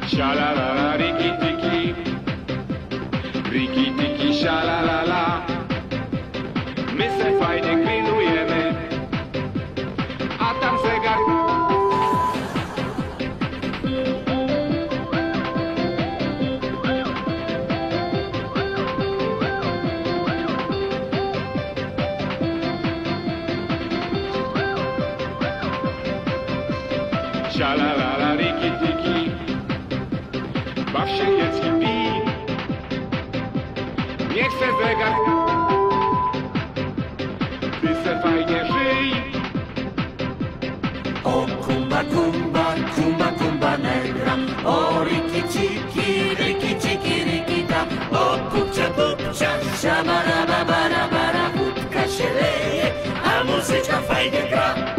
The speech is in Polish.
Sha-la-la-la, riki-tiki, riki-tiki, sha-la-la-la. My se fajnie grillujemy, a tam zegar. Sha-la-la-la, riki-tiki, baw się, jedz i pij. Niech se zegar, ty se fajnie żyj. O kumba, kumba, kumba, kumba negra. O riki ciki, riki ta. O pupcia, szabara, babara, bara. Wódka się leje, a muzyczka fajnie gra.